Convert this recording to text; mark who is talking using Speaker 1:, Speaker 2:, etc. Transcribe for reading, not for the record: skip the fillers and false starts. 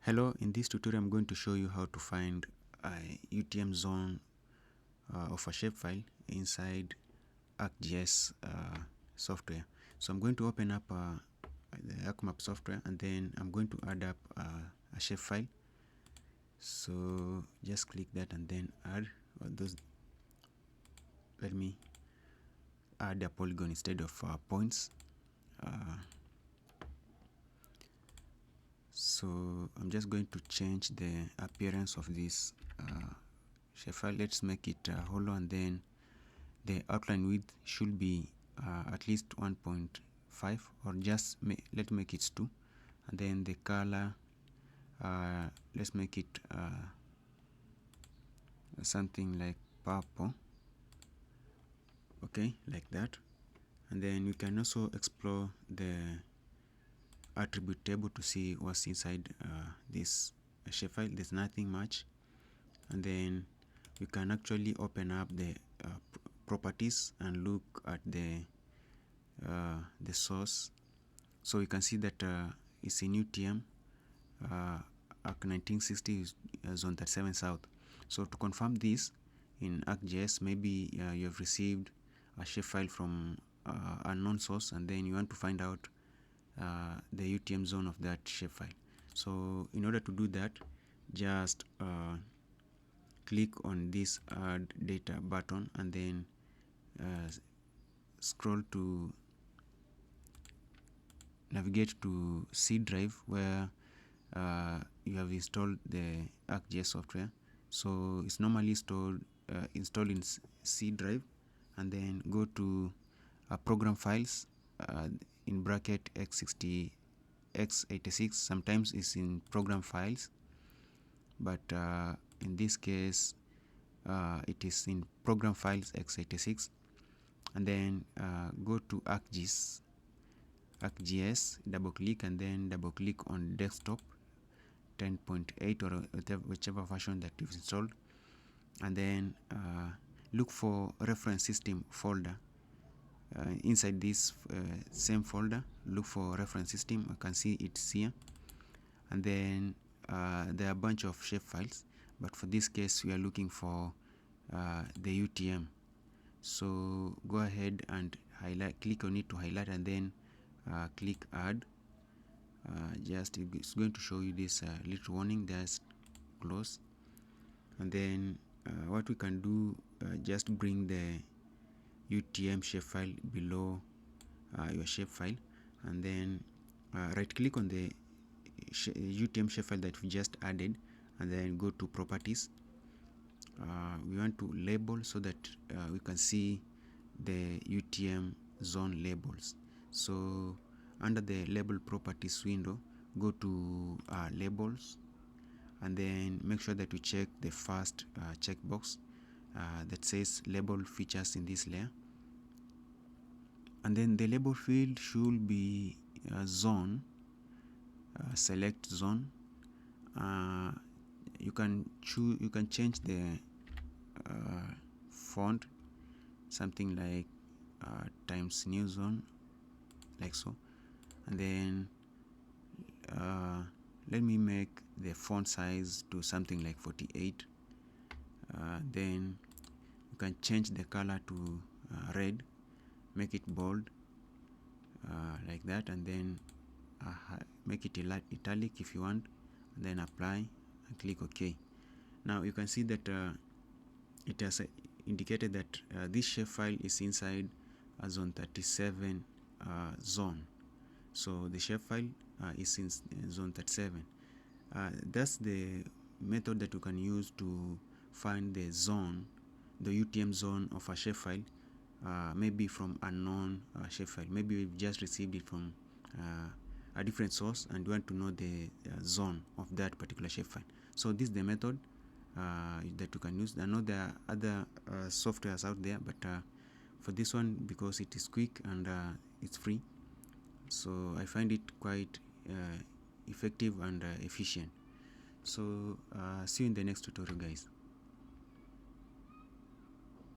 Speaker 1: Hello, in this tutorial I'm going to show you how to find a UTM zone of a shapefile inside ArcGIS software. So I'm going to open up the ArcMap software, and then I'm going to add up a shapefile. So just click that and then add those. Let me add a polygon instead of points. So I'm just going to change the appearance of this shapefile. Let's make it hollow, and then the outline width should be at least 1.5, or just let's make it 2, and then the color, let's make it something like purple. Okay, like that. And then we can also explore the attribute table to see what's inside this shapefile. There's nothing much. And then we can actually open up the properties and look at the source. So you can see that it's in UTM Arc 1960 zone 37 south. So to confirm this in ArcGIS, maybe you have received a shapefile from unknown source, and then you want to find out the UTM zone of that shapefile. So in order to do that, just click on this add data button, and then scroll to navigate to C drive, where you have installed the ArcGIS software. So it's normally installed in C drive, and then go to program files, in bracket x60 x86. Sometimes it's in program files, but in this case it is in program files x86. And then go to ArcGIS, double click, and then double click on desktop 10.8 or whichever version that you've installed, and then look for reference system folder. Inside this same folder, look for reference system. You can see it's here, and then there are a bunch of shape files, but for this case we are looking for the UTM. So go ahead and click on it to highlight, and then click add. Just it's going to show you this little warning. Just close, and then what we can do, just bring the UTM shapefile below your shapefile, and then right click on the UTM shapefile that we just added, and then go to properties. We want to label so that we can see the UTM zone labels. So under the label properties window, go to labels, and then make sure that you check the first checkbox that says label features in this layer. And then the label field should be zone. Select zone. You can change the font, something like Times New Zone, like so. And then let me make the font size to something like 48. Then you can change the color to red, make it bold, like that, and then make it italic if you want, and then apply and click OK. Now you can see that it has indicated that this shapefile is inside a zone 37 zone. So the shapefile is in zone 37. That's the method that you can use to find the zone, the UTM zone of a shapefile, maybe from unknown shapefile. Maybe we've just received it from a different source, and you want to know the zone of that particular shapefile. So this is the method that you can use. I know there are other softwares out there, but for this one, because it is quick and it's free, so I find it quite effective and efficient. So see you in the next tutorial, guys.